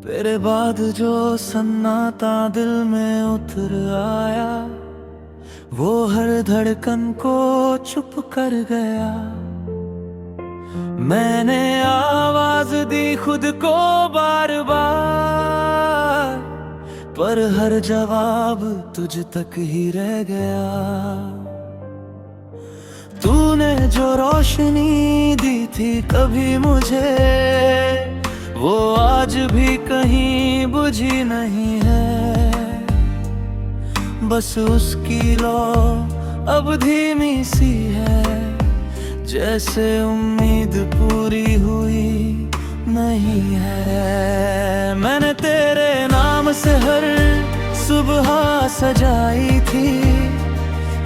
तेरे बाद जो सन्नाटा दिल में उतर आया, वो हर धड़कन को चुप कर गया। मैंने आवाज दी खुद को बार बार, पर हर जवाब तुझ तक ही रह गया। तूने जो रोशनी दी थी कभी मुझे, वो आज भी कहीं बुझी नहीं है। बस उसकी लौ अब धीमी सी है, जैसे उम्मीद पूरी हुई नहीं है। मैंने तेरे नाम से हर सुबह सजाई थी,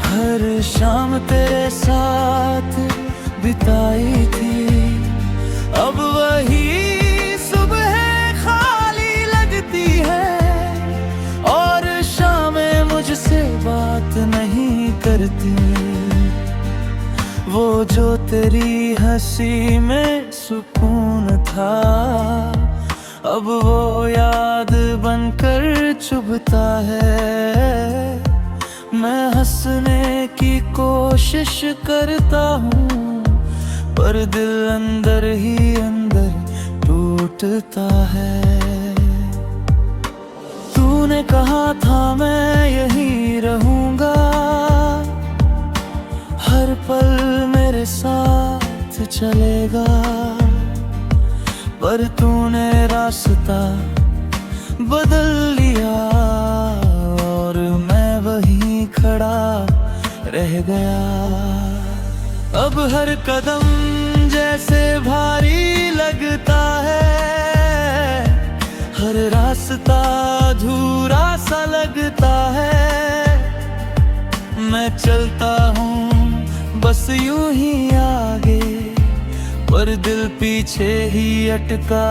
हर शाम तेरे साथ बिताई थी। अब वही सुबह खाली लगती है, और शामें मुझसे बात नहीं करती। वो जो तेरी हंसी में सुकून था, अब वो याद बनकर चुभता है। मैं हंसने की कोशिश करता हूँ, पर दिल अंदर ही अंदर टूटता है। तूने कहा था मैं यहीं रहूँगा, हर पल मेरे साथ चलेगा। पर तूने रास्ता बदल लिया, और मैं वहीं खड़ा रह गया। अब हर कदम जैसे भारी लगता है, हर रास्ता अधूरा सा लगता है। मैं चलता हूँ बस यूं ही आगे, पर दिल पीछे ही अटका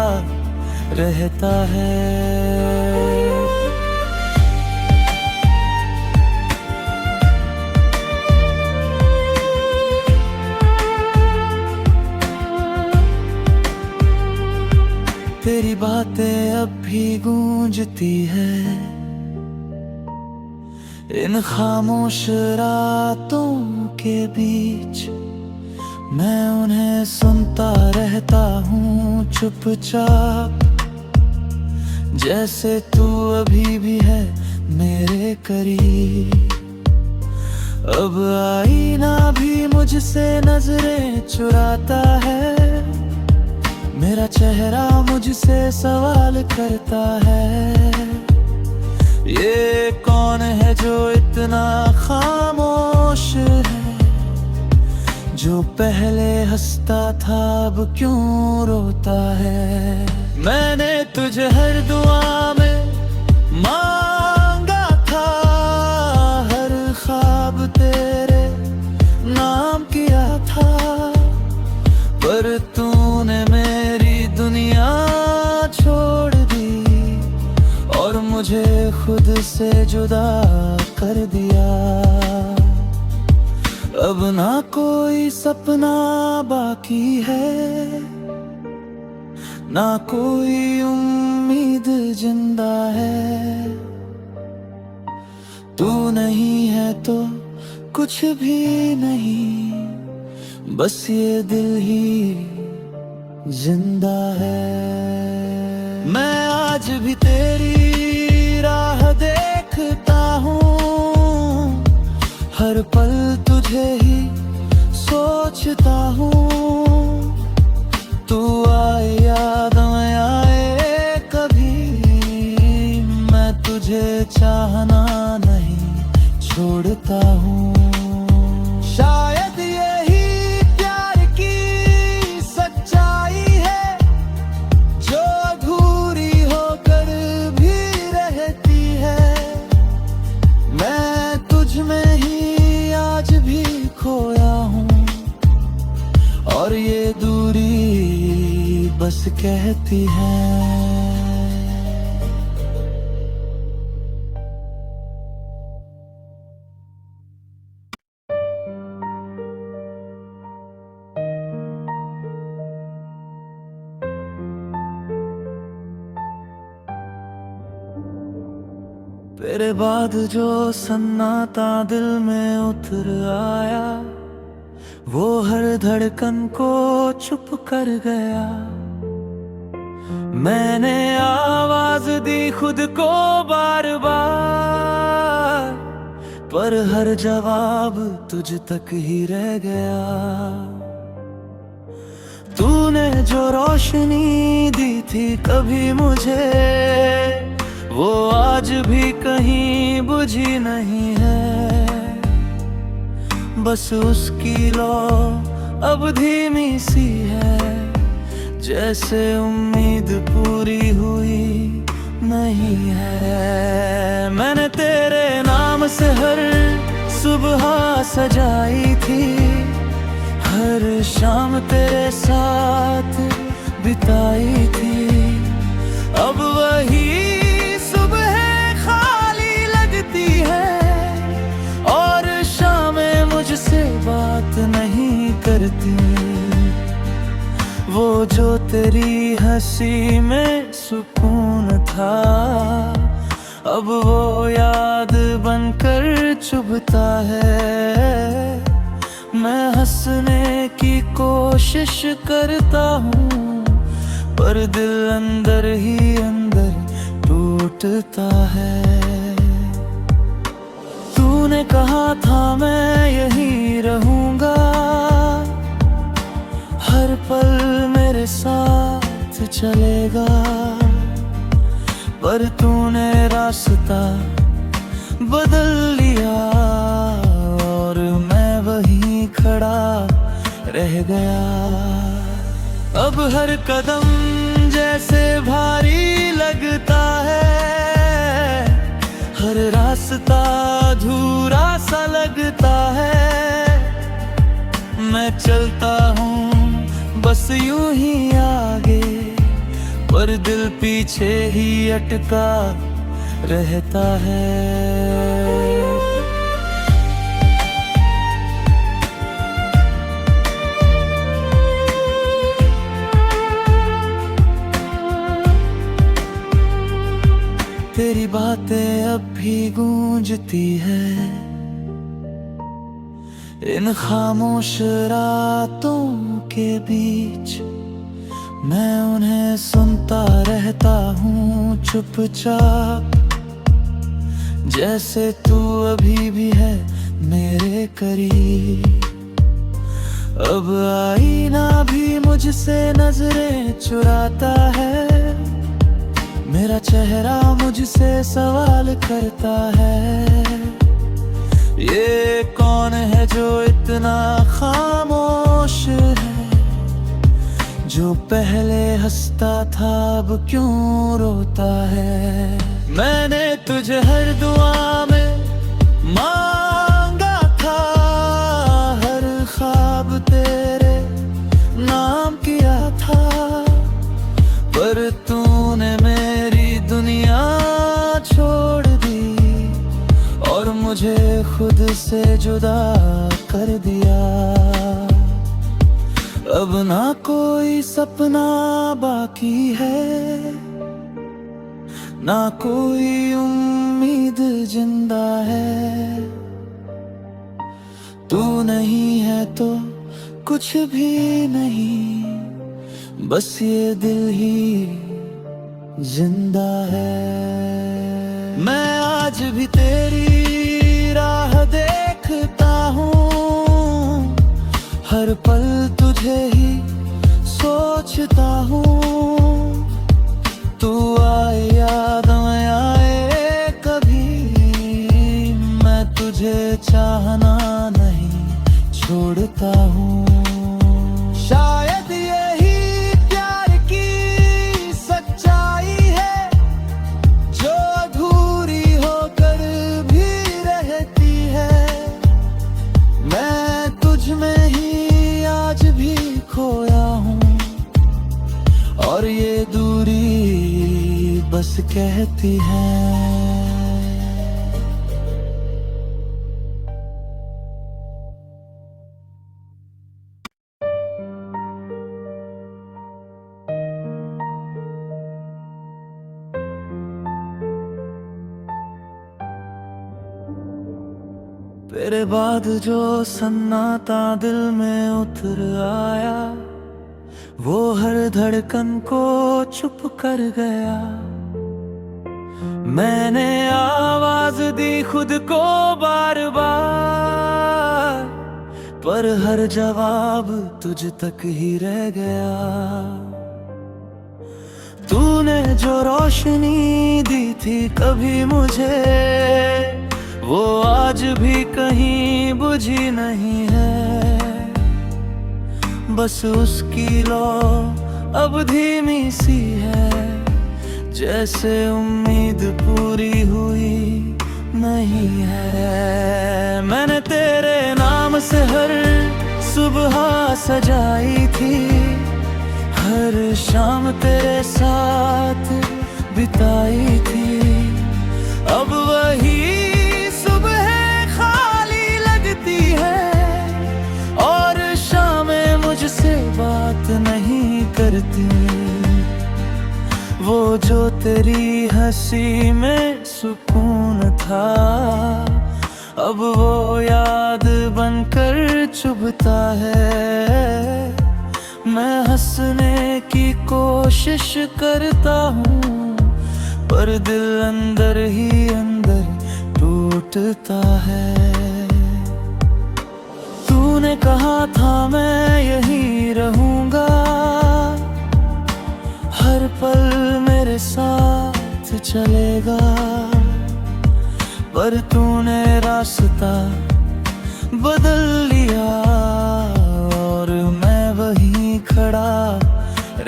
रहता है। तेरी बातें अब भी गूंजती है इन खामोश रातों के बीच। मैं उन्हें सुनता रहता हूँ चुपचाप, जैसे तू अभी भी है मेरे करीब। अब आईना भी मुझसे नजरें चुराता है, मेरा चेहरा मुझसे सवाल करता है। ये कौन है जो इतना खामोश है, जो पहले हंसता था अब क्यों रोता है। मैंने तुझे हर दुआ में मांगा था, हर ख्वाब तेरे नाम किया था, पर तूने मेरी दुनिया छोड़ दी, और मुझे खुद से जुदा कर दिया। अब ना कोई सपना बाकी है, ना कोई उम्मीद जिंदा है। तू नहीं है तो कुछ भी नहीं, बस ये दिल ही जिंदा है। मैं आज भी तेरी राह देखता हूँ, हर पल तुझे ही सोचता हूँ। तू आए याद में आए कभी, मैं तुझे चाहना नहीं छोड़ता हूँ। शायद यही प्यार की सच्चाई है, जो अधूरी होकर भी रहती है। मैं तुझ में ही आज भी खोया हूँ, और ये दूरी बस कहती है। तेरे बाद जो सन्नाटा दिल में उतर आया, वो हर धड़कन को चुप कर गया। मैंने आवाज दी खुद को बार बार, पर हर जवाब तुझ तक ही रह गया। तूने जो रोशनी दी थी कभी मुझे, वो आज भी कहीं बुझी नहीं है। बस उसकी लो अब धीमी सी है, जैसे उम्मीद पूरी हुई नहीं है। मैंने तेरे नाम से हर सुबह सजाई थी, हर शाम तेरे साथ बिताई थी। अब वही सुबह खाली लगती है, और शामें मुझसे बात नहीं करती। वो जो तेरी हंसी में सुकून था, अब वो याद बनकर चुभता है। मैं हंसने की कोशिश करता हूँ, पर दिल अंदर ही अंदर टूटता है। तूने कहा था मैं यहीं रहूँगा, हर पल मेरे साथ चलेगा। पर तूने रास्ता बदल लिया, और मैं वहीं खड़ा रह गया। अब हर कदम जैसे भारी लगता है, हर रास्ता अधूरा सा लगता है। मैं चलता हूँ बस यूं ही आगे, पर दिल पीछे ही अटका रहता है। तेरी बातें अब भी गूंजती है इन खामोश रातों के बीच। मैं उन्हें सुनता रहता हूँ चुपचाप, जैसे तू अभी भी है मेरे करीब। अब आईना भी मुझसे नजरें चुराता है, मेरा चेहरा मुझसे सवाल करता है। ये कौन है जो इतना खामोश है, जो पहले हंसता था अब क्यों रोता है। मैंने तुझे हर दुआ में मांगा था, हर ख्वाब तेरे नाम किया था। पर तूने मेरी दुनिया छोड़ दी, और मुझे खुद से जुदा कर दिया। अब ना कोई सपना बाकी है, ना कोई उम्मीद जिंदा है। तू नहीं है तो कुछ भी नहीं, बस ये दिल ही जिंदा है। मैं आज भी तेरी राह देखता हूँ, हर पल तुझे ही सोचता हूँ। तू आए याद में आए कभी, मैं तुझे चाहना नहीं छोड़ता हूँ। शायद यही प्यार की सच्चाई है, जो अधूरी होकर भी रहती है। मैं तुझ में ही आज भी खोया हूँ, और ये दूरी बस कहती है। तेरे बाद जो सन्नाटा दिल में उतर आया, वो हर धड़कन को चुप कर गया। मैंने आवाज दी खुद को बार बार, पर हर जवाब तुझ तक ही रह गया। तूने जो रोशनी दी थी कभी मुझे, वो आज भी कहीं बुझी नहीं है। बस उसकी लो अब धीमी सी है, जैसे उम्मीद पूरी हुई नहीं है। मैंने तेरे नाम से हर सुबह सजाई थी, हर शाम तेरे साथ बिताई थी। अब वही सुबह खाली लगती है, और शामें मुझसे बात नहीं करती। वो जो तेरी हंसी में सुकून था, अब वो याद बनकर चुभता है। मैं हंसने की कोशिश करता हूँ, पर दिल अंदर ही अंदर टूटता है। तूने कहा था मैं यहीं रहूँगा, हर पल मेरे साथ चलेगा। पर तूने रास्ता बदल लिया, और मैं वहीं खड़ा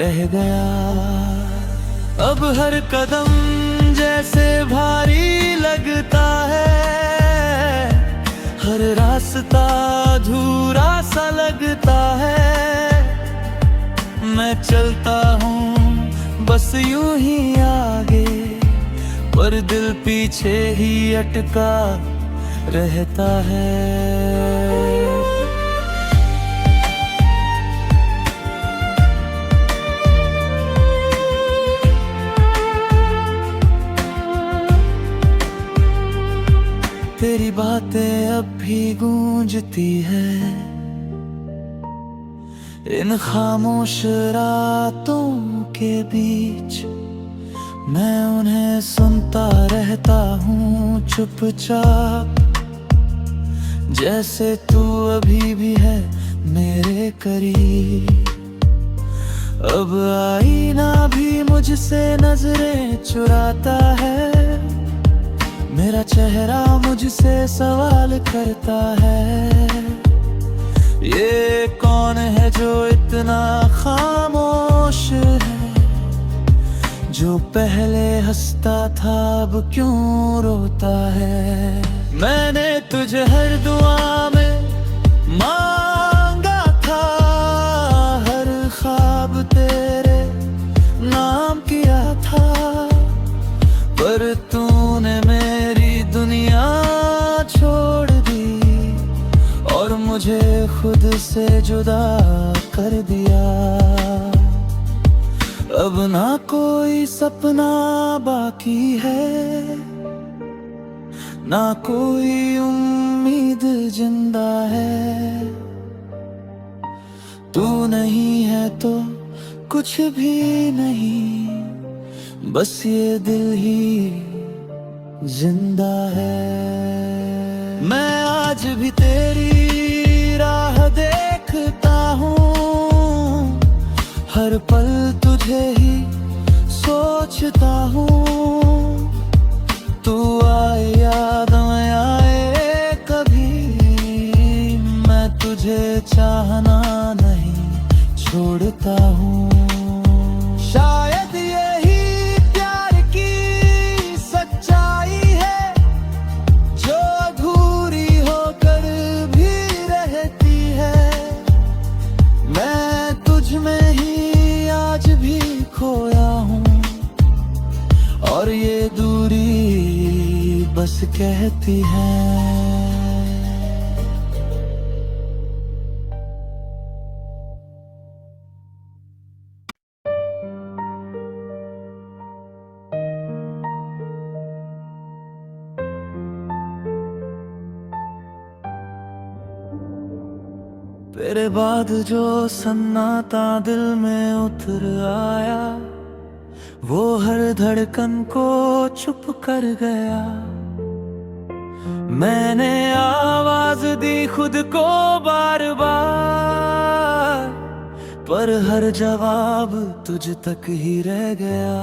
रह गया। अब हर कदम जैसे भारी लगता है, हर रास्ता अधूरा सा लगता है। मैं चलता हूँ बस यूं ही आगे, पर दिल पीछे ही अटका रहता है। तेरी बातें अब भी गूंजती है इन खामोश रातों के बीच। मैं उन्हें सुनता रहता हूँ चुपचाप, जैसे तू अभी भी है मेरे करीब। अब आईना भी मुझसे नजरें चुराता है, मेरा चेहरा मुझसे सवाल करता है। ये कौन है जो इतना खामोश है, जो पहले हंसता था अब क्यों रोता है। मैंने तुझे हर दुआ में मांगा था, हर ख्वाब तेरे नाम किया था, पर तूने मेरी दुनिया छोड़ दी, और मुझे खुद से जुदा कर दिया। अब ना कोई सपना बाकी है, ना कोई उम्मीद जिंदा है। तू नहीं है तो कुछ भी नहीं, बस ये दिल ही जिंदा है। मैं आज भी तेरी राह देखता हूँ, हर पल तुझे ही सोचता हूँ। तू आए याद में आए कभी, मैं तुझे चाहना नहीं छोड़ता हूँ। शायद यही प्यार की सच्चाई है, जो अधूरी होकर भी रहती है। मैं तुझ में ही आज भी खोया हूँ, और ये दूरी बस कहती है। तेरे बाद जो सन्नाटा दिल में उतर आया, वो हर धड़कन को चुप कर गया। मैंने आवाज दी खुद को बार बार, पर हर जवाब तुझ तक ही रह गया।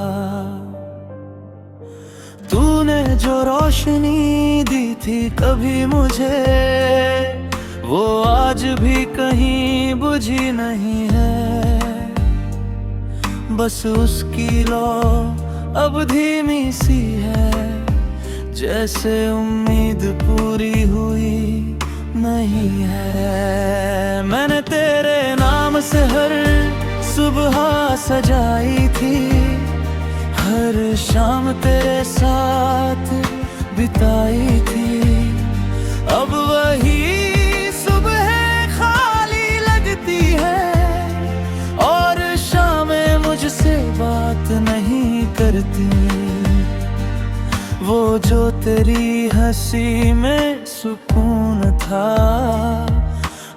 तूने जो रोशनी दी थी कभी मुझे, वो आज भी कहीं बुझी नहीं है। बस उसकी लौ अब धीमी सी है, जैसे उम्मीद पूरी हुई नहीं है। मैंने तेरे नाम से हर सुबह सजाई थी, हर शाम तेरे साथ बिताई थी। अब वही सुबह खाली लगती है, और शामें मुझसे बात नहीं करती। वो जो तेरी हंसी में सुकून था,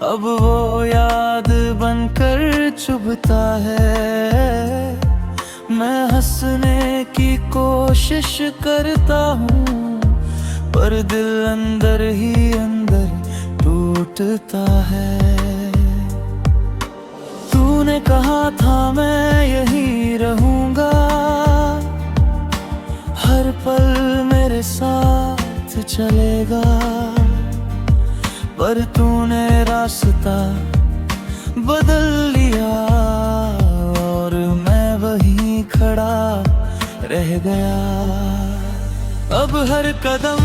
अब वो याद बनकर चुभता है। मैं हंसने की कोशिश करता हूँ, पर दिल अंदर ही अंदर टूटता है। तूने कहा था मैं यहीं रहूँगा, हर पल मेरे साथ चलेगा। पर तूने रास्ता बदल लिया, और मैं वहीं खड़ा रह गया। अब हर कदम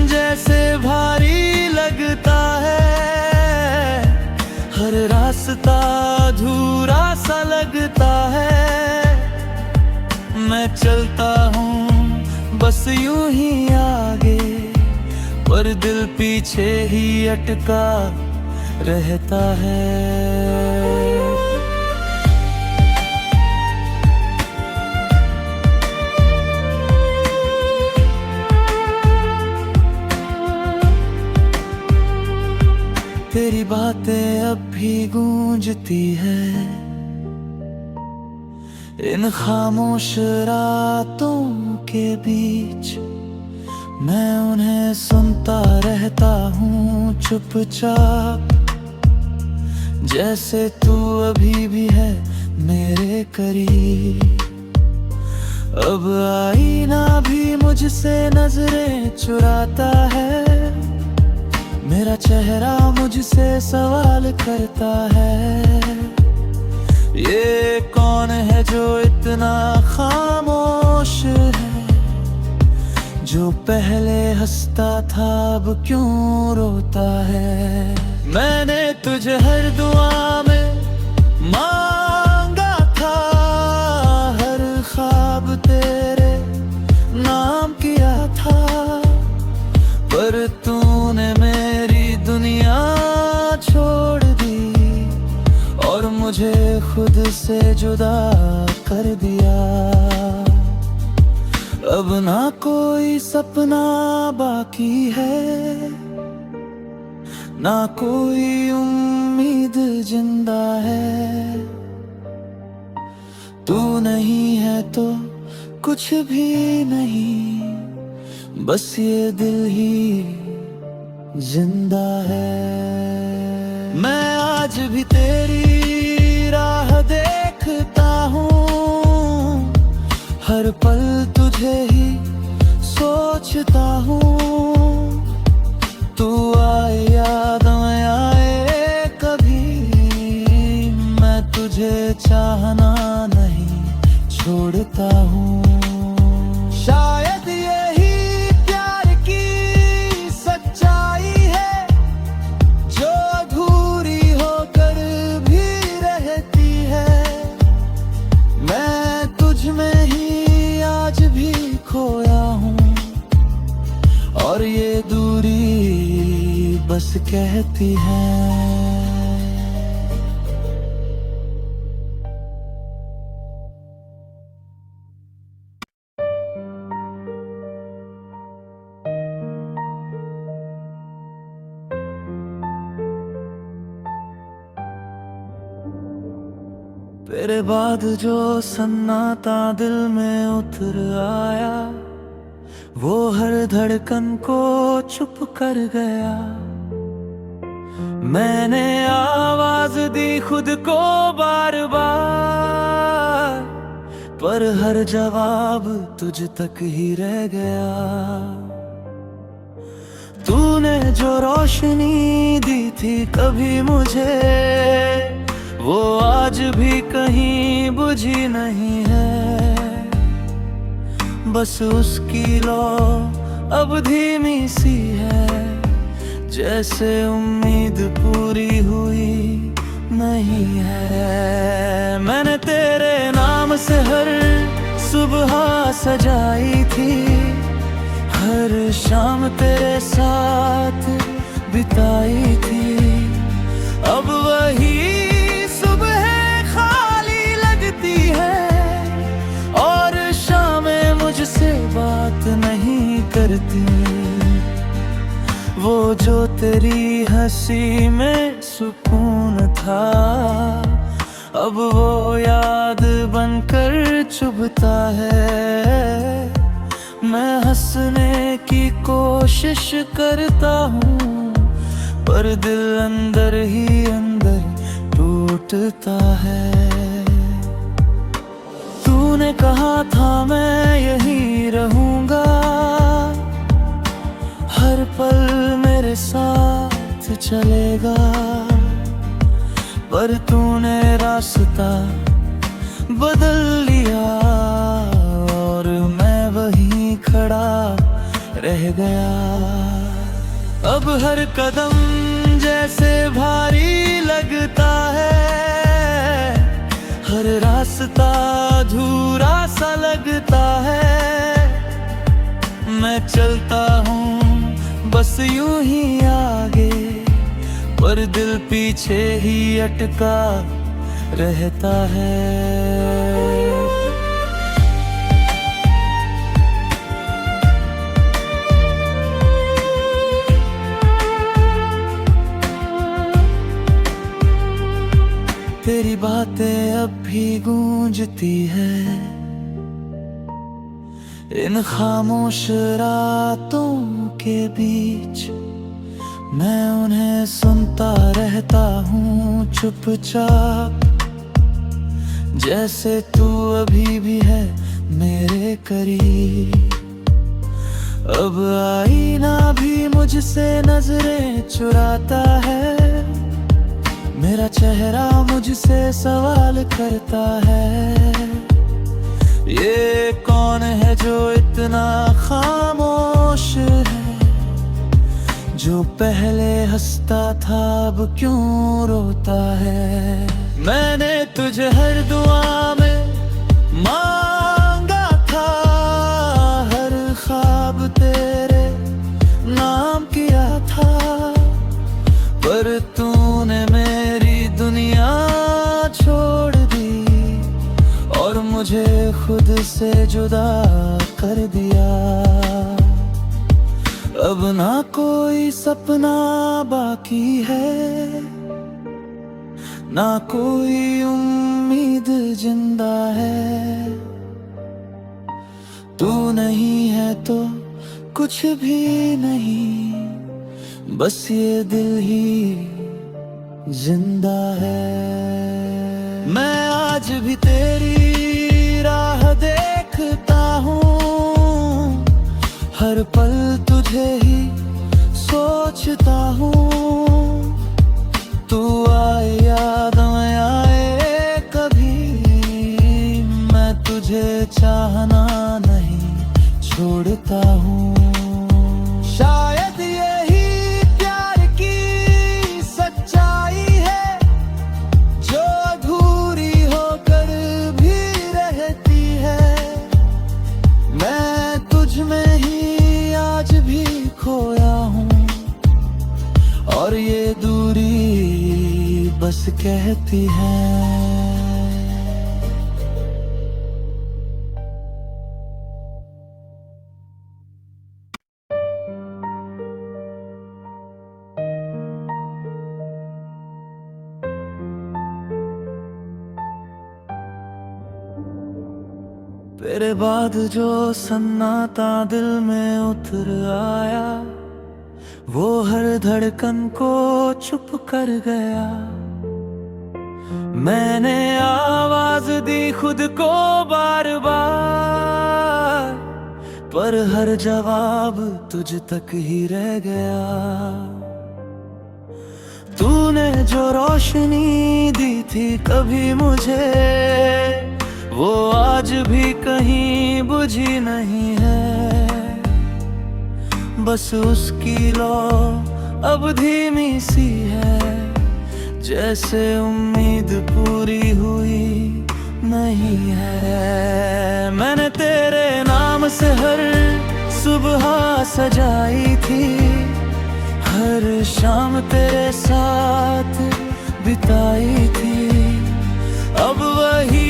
जैसे भारी लगता है, हर रास्ता अधूरा सा लगता है। मैं चलता हूँ बस यूं ही आगे, पर दिल पीछे ही अटका रहता है। तेरी बातें अब भी गूंजती है इन खामोश रातों के बीच। मैं उन्हें सुनता रहता हूँ चुपचाप, जैसे तू अभी भी है मेरे करीब। अब आईना भी मुझसे नजरें चुराता है, मेरा चेहरा मुझसे सवाल करता है। ये कौन है जो इतना खामोश है, जो पहले हंसता था अब क्यों रोता है। मैंने तुझे हर दुआ में मांगा था, हर ख्वाब तेरे नाम किया था, पर तूने मेरी दुनिया छोड़ दी, और मुझे खुद से जुदा कर दिया। अब ना कोई सपना बाकी है, ना कोई उम्मीद जिंदा है। तू नहीं है तो कुछ भी नहीं, बस ये दिल ही जिंदा है। मैं आज भी तेरी राह देखता हूँ, हर पल तुझे ही सोचता हूँ। तू आए याद में आए कभी, मैं तुझे चाहना नहीं छोड़ता हूँ। शायद यही प्यार की सच्चाई है, जो अधूरी होकर भी रहती है। मैं तुझ में ही आज भी खोया हूँ, और ये दूरी बस कहती है। तेरे बाद जो सन्नाटा दिल में उतर आया, वो हर धड़कन को चुप कर गया। मैंने आवाज दी खुद को बार बार, पर हर जवाब तुझ तक ही रह गया। तूने जो रोशनी दी थी कभी मुझे, वो आज भी कहीं बुझी नहीं है। बस उसकी लौ अब धीमी सी है, जैसे उम्मीद पूरी हुई नहीं है। मैंने तेरे नाम से हर सुबह सजाई थी, हर शाम तेरे साथ बिताई थी। अब वही सुबह खाली लगती है, और शामें मुझसे बात नहीं करती। वो जो तेरी हंसी में सुकून था, अब वो याद बनकर चुभता है। मैं हंसने की कोशिश करता हूँ, पर दिल अंदर ही अंदर टूटता है। तूने कहा था मैं यहीं रहूँगा, हर पल मेरे साथ चलेगा। पर तूने रास्ता बदल लिया, और मैं वहीं खड़ा रह गया। अब हर कदम जैसे भारी लगता है, हर रास्ता अधूरा सा लगता है। मैं चलता हूँ बस यूं ही आगे, पर दिल पीछे ही अटका रहता है। तेरी बातें अब भी गूंजती है इन खामोश रातों के बीच। मैं उन्हें सुनता रहता हूँ चुपचाप, जैसे तू अभी भी है मेरे करीब। अब आईना भी मुझसे नजरें चुराता है, मेरा चेहरा मुझसे सवाल करता है। ये कौन है जो इतना खामोश है, जो पहले हंसता था अब क्यों रोता है। मैंने तुझे हर दुआ में मांगा था, हर ख्वाब तेरे नाम किया था, पर तूने मेरी दुनिया छोड़ दी, और मुझे खुद से जुदा कर दिया। अब ना कोई सपना बाकी है, ना कोई उम्मीद जिंदा है। तू नहीं है तो कुछ भी नहीं, बस ये दिल ही जिंदा है। मैं आज भी तेरी राह देखता हूँ, हर पल तुझे ही सोचता हूँ। तू आए याद में आए कभी, मैं तुझे चाहना नहीं छोड़ता हूँ। शायद यही प्यार की सच्चाई है, जो अधूरी होकर भी रहती है। मैं तुझ में ही आज भी खोया हूँ, और ये दूरी बस कहती है। तेरे बाद जो सन्नाटा दिल में उतर आया, वो हर धड़कन को चुप कर गया। मैंने आवाज दी खुद को बार बार, पर हर जवाब तुझ तक ही रह गया। तूने जो रोशनी दी थी कभी मुझे, वो आज भी कहीं बुझी नहीं है। बस उसकी लौ अब धीमी सी है, जैसे उम्मीद पूरी हुई नहीं है। मैंने तेरे नाम से हर सुबह सजाई थी, हर शाम तेरे साथ बिताई थी। अब वही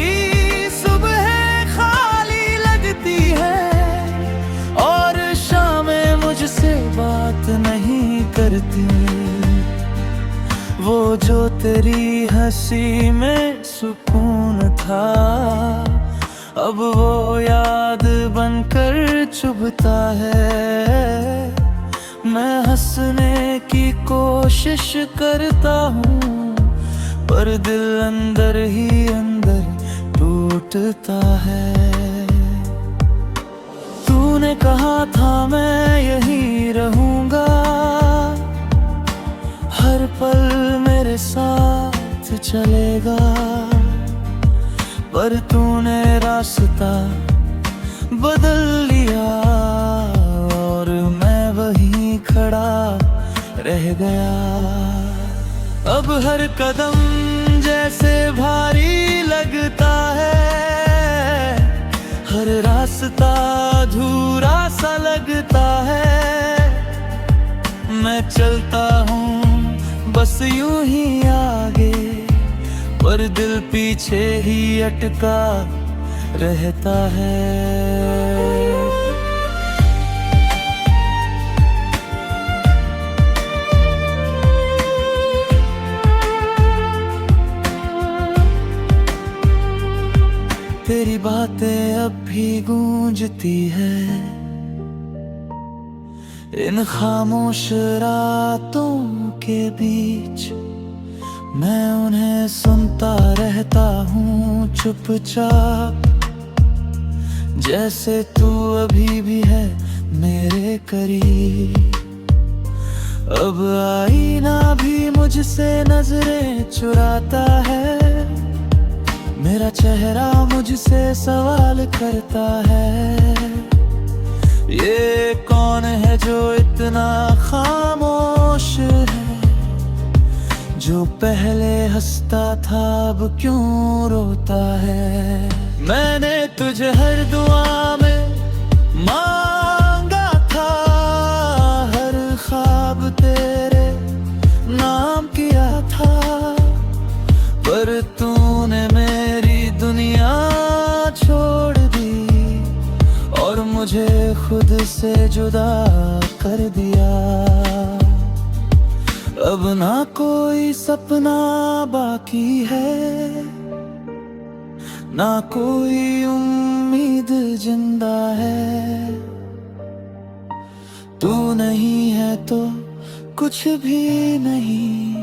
सुबह खाली लगती है, और शामें मुझसे बात नहीं करती। वो जो तेरी हंसी में सुकून था, अब वो याद बनकर चुभता है। मैं हंसने की कोशिश करता हूँ, पर दिल अंदर ही अंदर टूटता है। तूने कहा था मैं यहीं रहूँगा, हर पल मेरे साथ चलेगा। पर तूने रास्ता बदल लिया, और मैं वहीं खड़ा रह गया। अब हर कदम जैसे भारी लगता है, हर रास्ता अधूरा सा लगता है। मैं चलता हूँ बस यूं ही आगे, पर दिल पीछे ही अटका रहता है। तेरी बातें अब भी गूंजती है इन खामोश रातों के बीच। मैं उन्हें सुनता रहता हूँ चुपचाप, जैसे तू अभी भी है मेरे करीब। अब आईना भी मुझसे नजरें चुराता है, मेरा चेहरा मुझसे सवाल करता है। ये कौन है जो इतना खामोश है, जो पहले हंसता था अब क्यों रोता है। मैंने तुझे हर दुआ में मांगा था, हर ख्वाब तेरे नाम किया था, पर तूने मेरी दुनिया छोड़ दी, और मुझे खुद से जुदा कर दिया। अब ना कोई सपना बाकी है, ना कोई उम्मीद जिंदा है। तू नहीं है तो कुछ भी नहीं,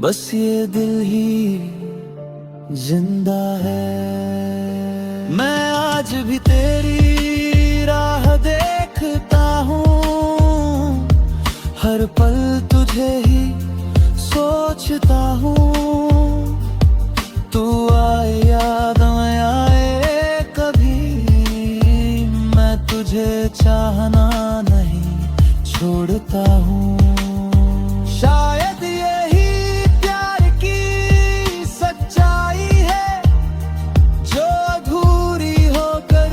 बस ये दिल ही जिंदा है। मैं आज भी तेरी राह देखता हूँ, हर पल तुझे ही सोचता हूँ। तू आए याद में आए कभी, मैं तुझे चाहना नहीं छोड़ता हूँ। शायद यही प्यार की सच्चाई है, जो अधूरी होकर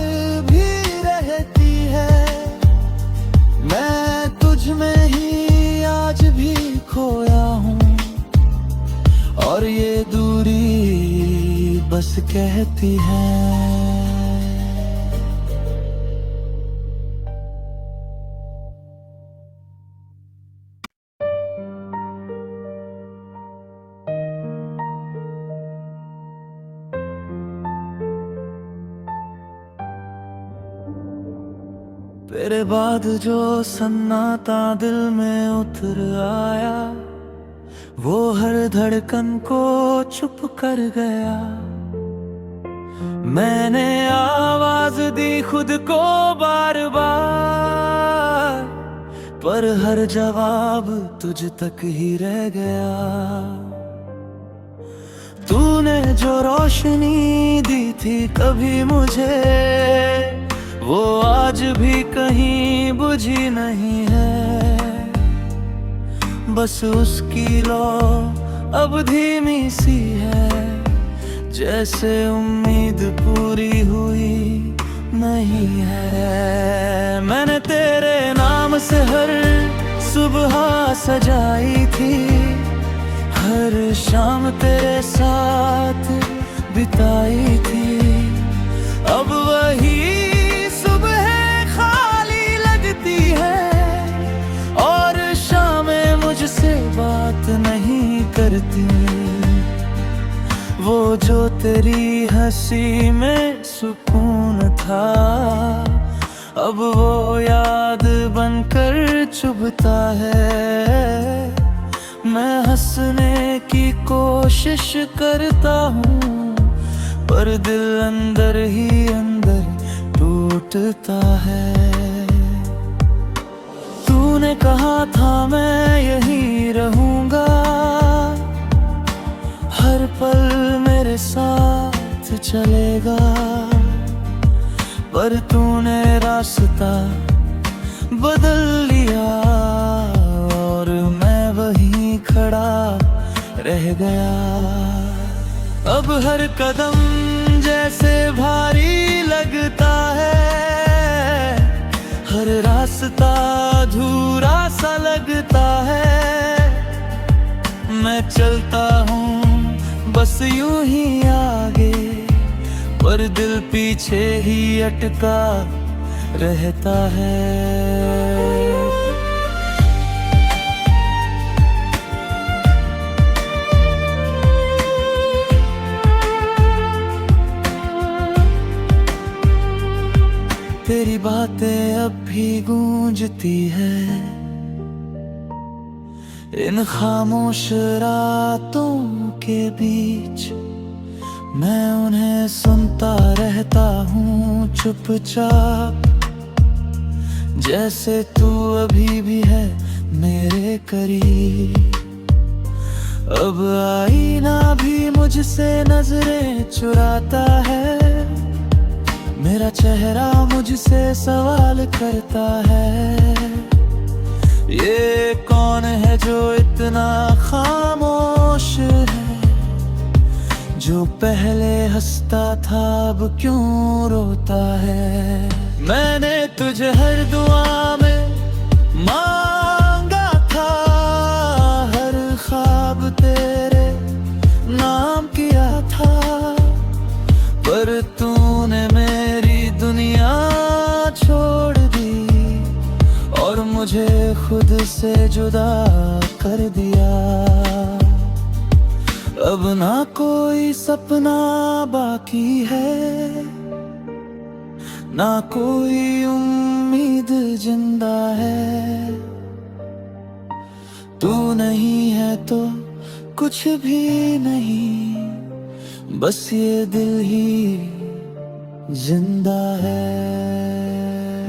भी रहती है। मैं तुझ में ही आज भी खोया हूँ, और ये दूरी बस कहती है। तेरे बाद जो सन्नाटा दिल में उतर आया, वो हर धड़कन को चुप कर गया। मैंने आवाज दी खुद को बार बार, पर हर जवाब तुझ तक ही रह गया। तूने जो रोशनी दी थी कभी मुझे, वो आज भी कहीं बुझी नहीं है। बस उसकी लो अब धीमी सी है, जैसे उम्मीद पूरी हुई नहीं है। मैंने तेरे नाम से हर सुबह सजाई थी, हर शाम तेरे साथ बिताई थी। अब वही सुबह खाली लगती है, और शामें मुझसे बात नहीं करती। वो जो तेरी हंसी में सुकून था, अब वो याद बनकर चुभता है। मैं हंसने की कोशिश करता हूँ, पर दिल अंदर ही अंदर टूटता है। तूने कहा था मैं यहीं रहूँगा, हर पल मेरे साथ चलेगा। पर तूने रास्ता बदल लिया, और मैं वहीं खड़ा रह गया। अब हर कदम जैसे भारी लगता है, हर रास्ता अधूरा सा लगता है। मैं चलता हूँ बस यूं ही आगे, पर दिल पीछे ही अटका रहता है। तेरी बातें अब भी गूंजती है इन खामोश रातों के बीच। मैं उन्हें सुनता रहता हूँ चुपचाप, जैसे तू अभी भी है मेरे करीब। अब आईना भी मुझसे नजरें चुराता है, मेरा चेहरा मुझसे सवाल करता है। ये कौन है जो इतना खामोश है, जो पहले हंसता था अब क्यों रोता है। मैंने तुझे हर दुआ में मांगा था, हर ख्वाब तेरे नाम किया था। पर तूने मेरी दुनिया छोड़ दी, और मुझे खुद से जुदा कर दिया। अब ना कोई सपना बाकी है, ना कोई उम्मीद जिंदा है। तू नहीं है तो कुछ भी नहीं, बस ये दिल ही जिंदा है।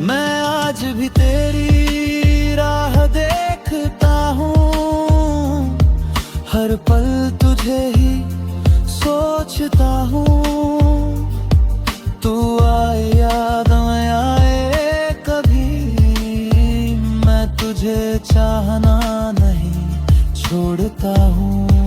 मैं आज भी तेरी राह देखता हूँ, हर पल तुझे ही सोचता हूँ। तू आए याद में आए कभी, मैं तुझे चाहना नहीं छोड़ता हूँ।